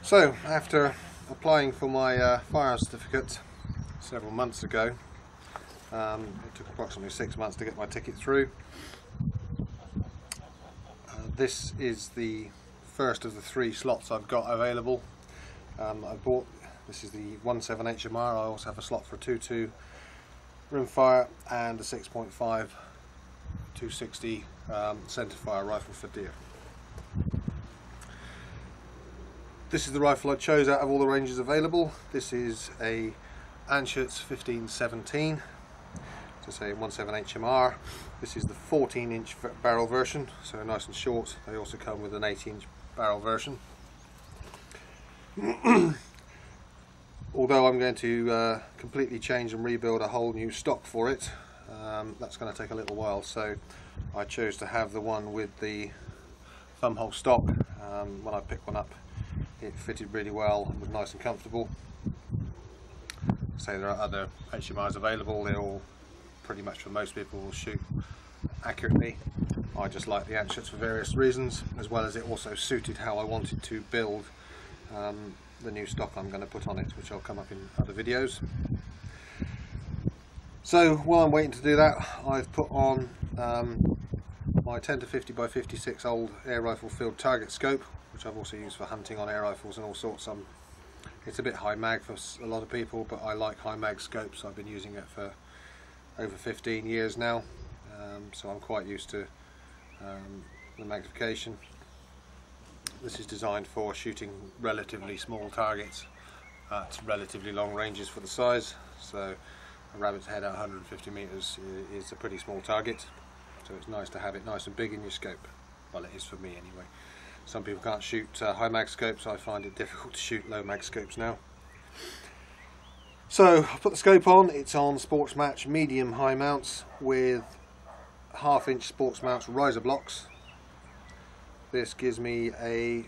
So, after applying for my firearms certificate several months ago, it took approximately 6 months to get my ticket through. This is the first of the 3 slots I've got available. This is the 17 HMR. I also have a slot for a 2.2 rimfire and a 6.5 260 centerfire rifle for deer. This is the rifle I chose out of all the ranges available. This is a Anschutz 1517, to say 17 HMR. This is the 14-inch barrel version, so nice and short. They also come with an 8-inch barrel version. Although I'm going to completely change and rebuild a whole new stock for it, that's going to take a little while, so I chose to have the one with the thumb hole stock. When I picked one up, it fitted really well and was nice and comfortable. So there are other HMRs available. They're all pretty much, for most people, will shoot accurately. I just like the Anschutz for various reasons, as well as it also suited how I wanted to build the new stock I'm going to put on it, which will come up in other videos. So while I'm waiting to do that, I've put on my 10-50 by 56 old air rifle field target scope, which I've also used for hunting on air rifles and all sorts. It's a bit high mag for a lot of people, but I like high mag scopes. I've been using it for over 15 years now, so I'm quite used to the magnification. This is designed for shooting relatively small targets at relatively long ranges for the size. So a rabbit's head at 150 meters is a pretty small target, so it's nice to have it nice and big in your scope. Well, it is for me anyway. Some people can't shoot high mag scopes. I find it difficult to shoot low mag scopes now. So I put the scope on. It's on Sports Match medium high mounts with 1/2-inch Sports Mounts riser blocks. This gives me a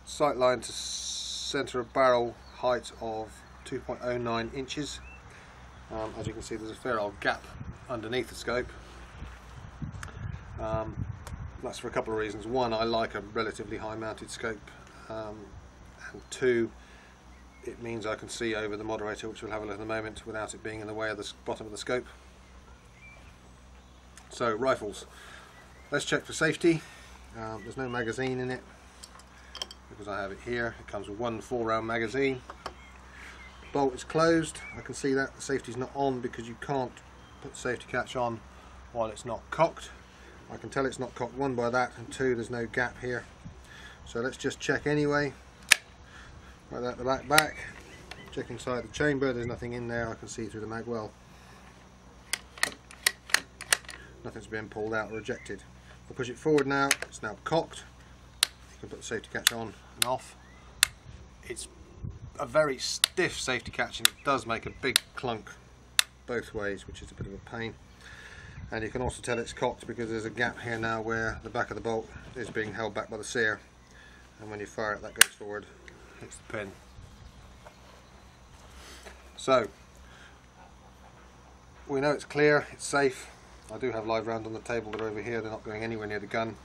sight line to centre of barrel height of 2.09 inches. As you can see, there's a fair old gap underneath the scope. That's for a couple of reasons. One, I like a relatively high mounted scope, and 2, it means I can see over the moderator, which we'll have a look at in a moment, without it being in the way of the bottom of the scope. So rifles, let's check for safety. There's no magazine in it because I have it here. It comes with one 4-round magazine. Bolt is closed. I can see that the safety's not on because you can't put the safety catch on while it's not cocked. I can tell it's not cocked, 1, by that, and 2, there's no gap here. So let's just check anyway. Like that, the back. Check inside the chamber. There's nothing in there. I can see through the mag well. Nothing's been pulled out or ejected. I'll push it forward now. It's now cocked. You can put the safety catch on and off. It's a very stiff safety catch, and it does make a big clunk both ways, which is a bit of a pain. And you can also tell it's cocked because there's a gap here now where the back of the bolt is being held back by the sear, and when you fire it, that goes forward, hits the pin. So we know it's clear, it's safe. I do have live rounds on the table. They're over here. They're not going anywhere near the gun.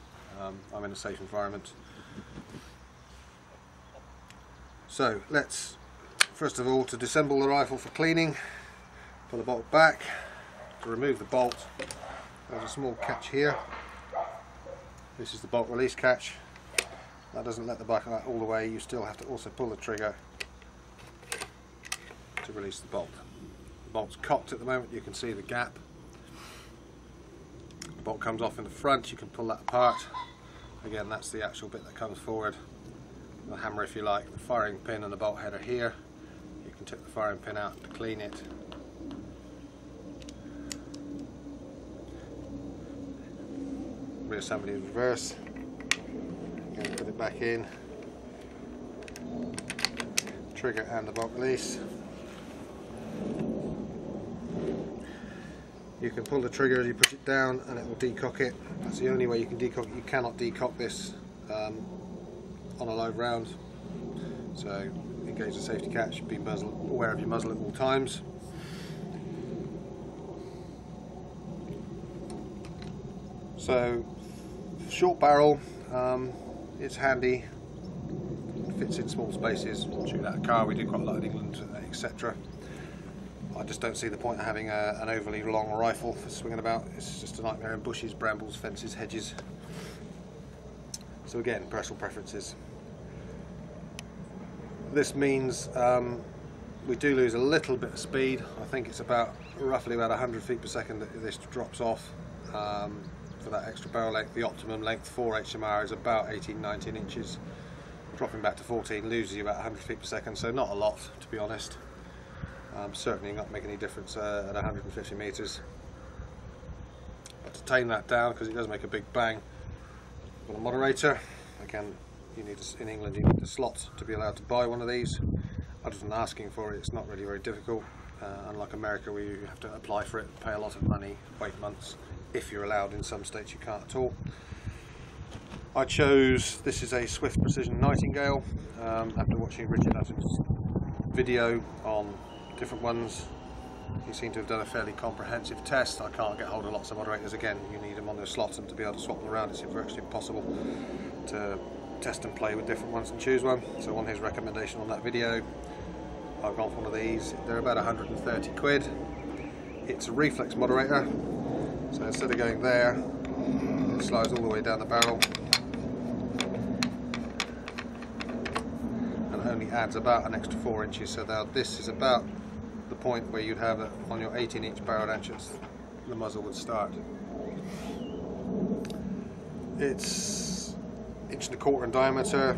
I'm in a safe environment. So let's, first of all, to disassemble the rifle for cleaning, pull the bolt back. To remove the bolt, there's a small catch here. This is the bolt release catch. That doesn't let the back out all the way. You still have to also pull the trigger to release the bolt. The bolt's cocked at the moment. You can see the gap. The bolt comes off in the front. You can pull that apart. Again, that's the actual bit that comes forward. The hammer, if you like. The firing pin and the bolt head are here. You can take the firing pin out to clean it. Reassembly in reverse. Again, put it back in. Trigger and the bolt release. You can pull the trigger as you push it down and it will decock it. That's the only way you can decock it. You cannot decock this on a live round. So engage the safety catch, be aware of your muzzle at all times. So short barrel, it's handy, fits in small spaces, shoot out a car, we do quite a lot in England, etc. I just don't see the point of having an overly long rifle for swinging about. It's just a nightmare in bushes, brambles, fences, hedges. So again, personal preferences. This means we do lose a little bit of speed. I think it's roughly about 100 feet per second that this drops off for that extra barrel length. The optimum length for HMR is about 18-19 inches. Dropping back to 14 loses you about 100 feet per second, so not a lot, to be honest. Certainly not making any difference at 150 meters. But to tame that down, because it does make a big bang, with a moderator, again, in England you need a slot to be allowed to buy one of these. Other than asking for it, it's not really very difficult. Unlike America, where you have to apply for it, pay a lot of money, wait months, if you're allowed. In some states you can't at all. I chose, this is a Swift Precision Nightingale. After watching Richard Hutton's video on different ones, he seemed to have done a fairly comprehensive test. I can't get hold of lots of moderators. Again, you need them on their slots, and to be able to swap them around, it's virtually impossible to test and play with different ones and choose one. So on his recommendation on that video, I've gone for one of these. They're about 130 quid. It's a reflex moderator, so instead of going there, it slides all the way down the barrel and only adds about an extra 4 inches. So now this is about the point where you'd have it on your 18-inch barrel Anschutz, the muzzle would start. It's 1.25 inches in diameter.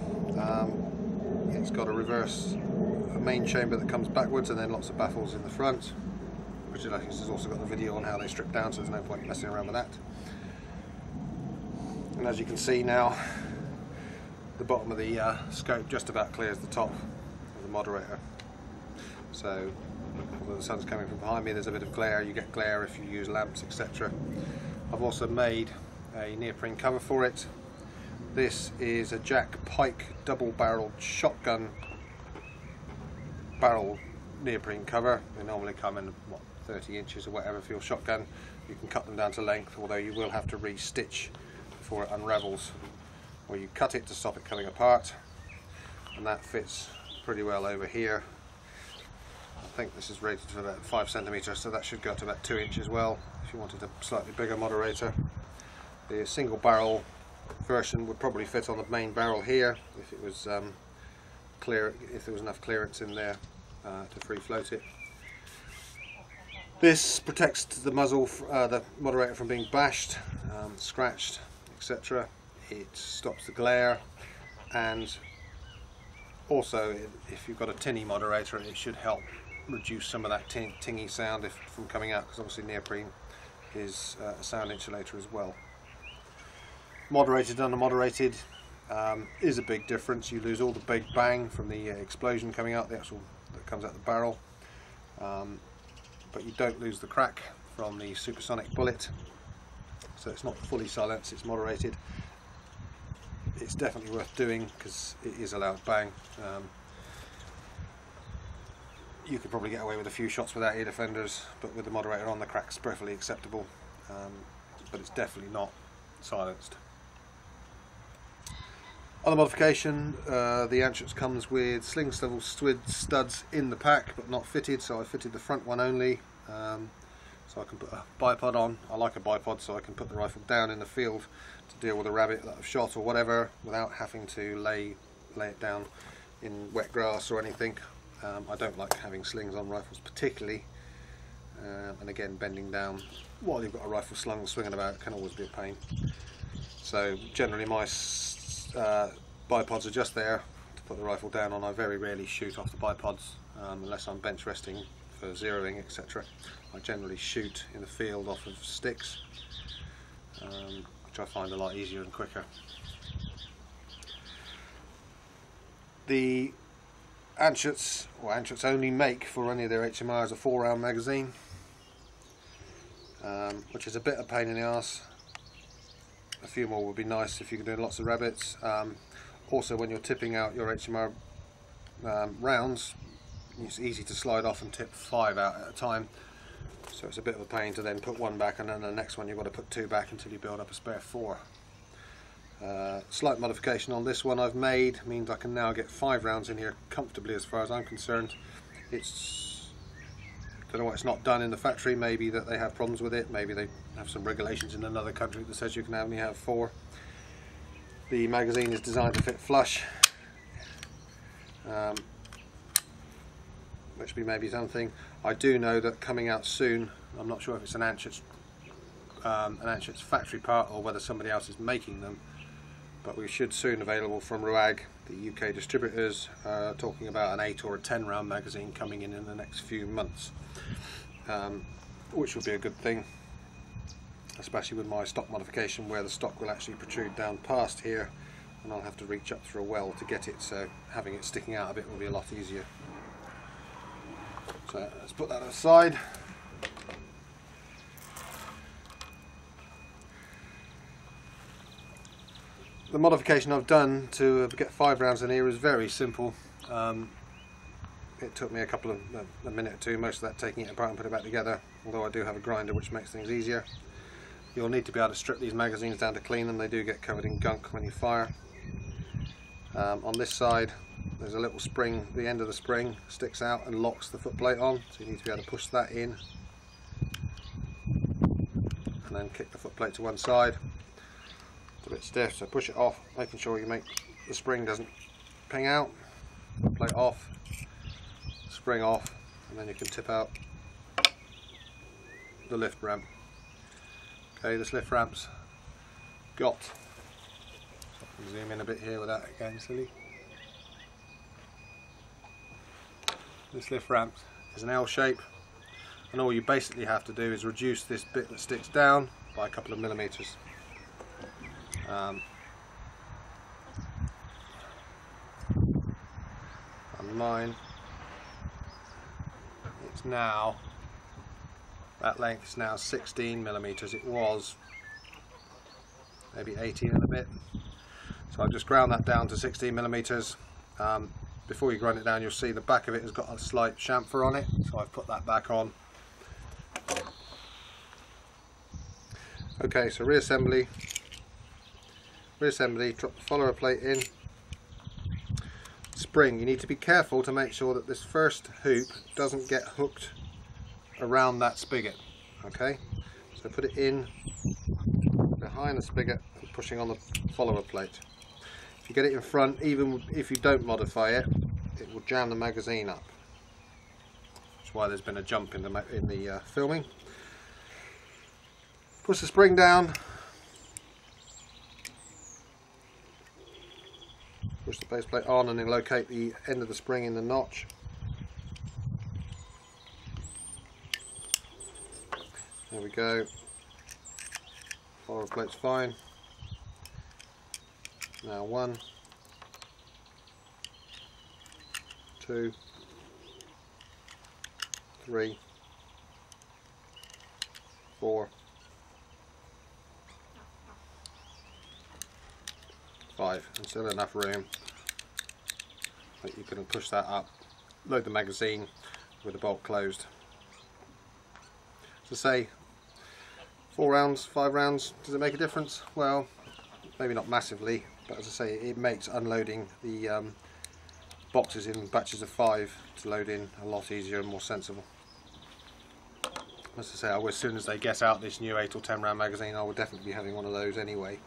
It's got a main chamber that comes backwards, and then lots of baffles in the front. Richard Hutton's has also got the video on how they strip down, so there's no point messing around with that. And as you can see now, the bottom of the scope just about clears the top of the moderator. So although the sun's coming from behind me, there's a bit of glare. You get glare if you use lamps, etc. I've also made a neoprene cover for it. This is a Jack Pike double-barreled shotgun barrel neoprene cover. They normally come in 30 inches or whatever for your shotgun. You can cut them down to length, although you will have to re-stitch before it unravels, or you cut it to stop it coming apart, and that fits pretty well over here. I think this is rated to about 5 centimeters, so that should go up to about 2 inches well if you wanted a slightly bigger moderator. The single barrel version would probably fit on the main barrel here if it was if there was enough clearance in there to free float it. This protects the muzzle, the moderator, from being bashed, scratched, etc. It stops the glare, and also if you've got a tinny moderator, it should help reduce some of that tingy sound from coming out, because obviously neoprene is a sound insulator as well. Moderated and unmoderated is a big difference. You lose all the big bang from the explosion coming out, that comes out the barrel, but you don't lose the crack from the supersonic bullet. So it's not fully silenced, it's moderated. It's definitely worth doing because it is a loud bang. You could probably get away with a few shots without ear defenders, but with the moderator on, the crack's perfectly acceptable, but it's definitely not silenced. Other modification, the Anschutz comes with sling swivel studs in the pack but not fitted, so I fitted the front one only, so I can put a bipod on. I like a bipod so I can put the rifle down in the field to deal with a rabbit that I've shot or whatever without having to lay it down in wet grass or anything. I don't like having slings on rifles particularly, and again, bending down while you've got a rifle slung swinging about can always be a pain. So generally my bipods are just there to put the rifle down on. I very rarely shoot off the bipods unless I'm bench resting for zeroing, etc. I generally shoot in the field off of sticks, which I find a lot easier and quicker. The Anschutz, or Anschutz only make for any of their HMRs, a 4-round magazine, which is a bit of a pain in the arse. A few more would be nice if you can do lots of rabbits. Also, when you're tipping out your HMR rounds, it's easy to slide off and tip 5 out at a time, so it's a bit of a pain to then put 1 back, and then the next one you've got to put 2 back until you build up a spare 4. Slight modification on this one I've made means I can now get 5 rounds in here comfortably as far as I'm concerned. Don't know why it's not done in the factory. Maybe that they have problems with it, maybe they have some regulations in another country that says you can only have 4. The magazine is designed to fit flush, which be maybe something. I do know that coming out soon, I'm not sure if it's an Anschutz factory part or whether somebody else is making them, but we should soon available from Ruag, the UK distributors, talking about an 8 or a 10 round magazine coming in the next few months, which will be a good thing, especially with my stock modification where the stock will actually protrude down past here and I'll have to reach up through a well to get it, so having it sticking out a bit will be a lot easier. So let's put that aside. The modification I've done to get 5 rounds in here is very simple. It took me a minute or two, most of that taking it apart and put it back together, although I do have a grinder which makes things easier. You'll need to be able to strip these magazines down to clean them. They do get covered in gunk when you fire. On this side there's a little spring, the end of the spring sticks out and locks the footplate on, so you need to be able to push that in and then kick the footplate to one side. It's a bit stiff, so push it off, making sure you make the spring doesn't ping out. Footplate off, spring off, and then you can tip out the lift ramp. Okay, this lift ramp's got, zoom in a bit here without it getting silly. This lift ramp is an L shape, and all you basically have to do is reduce this bit that sticks down by a couple of millimeters. On mine, it's now, that length is now 16 millimeters. It was maybe 18 and a bit. So I've just ground that down to 16 millimeters. Before you grind it down, you'll see the back of it has got a slight chamfer on it, so I've put that back on. Okay, so reassembly, drop the follower plate in. Spring, you need to be careful to make sure that this first hoop doesn't get hooked around that spigot. Okay, so put it in behind the spigot and pushing on the follower plate. If you get it in front, even if you don't modify it, it will jam the magazine up. That's why there's been a jump in the filming. Push the spring down, push the base plate on, and then locate the end of the spring in the notch. There we go. Follower plate's fine. Now 1, 2, 3, 4, 5, and still enough room that you can push that up, load the magazine with the bolt closed. So say 4 rounds, 5 rounds, does it make a difference? Well, maybe not massively, but as I say, it makes unloading the boxes in batches of 5 to load in a lot easier and more sensible. As I say, as soon as they get out this new 8 or 10 round magazine, I will definitely be having one of those anyway.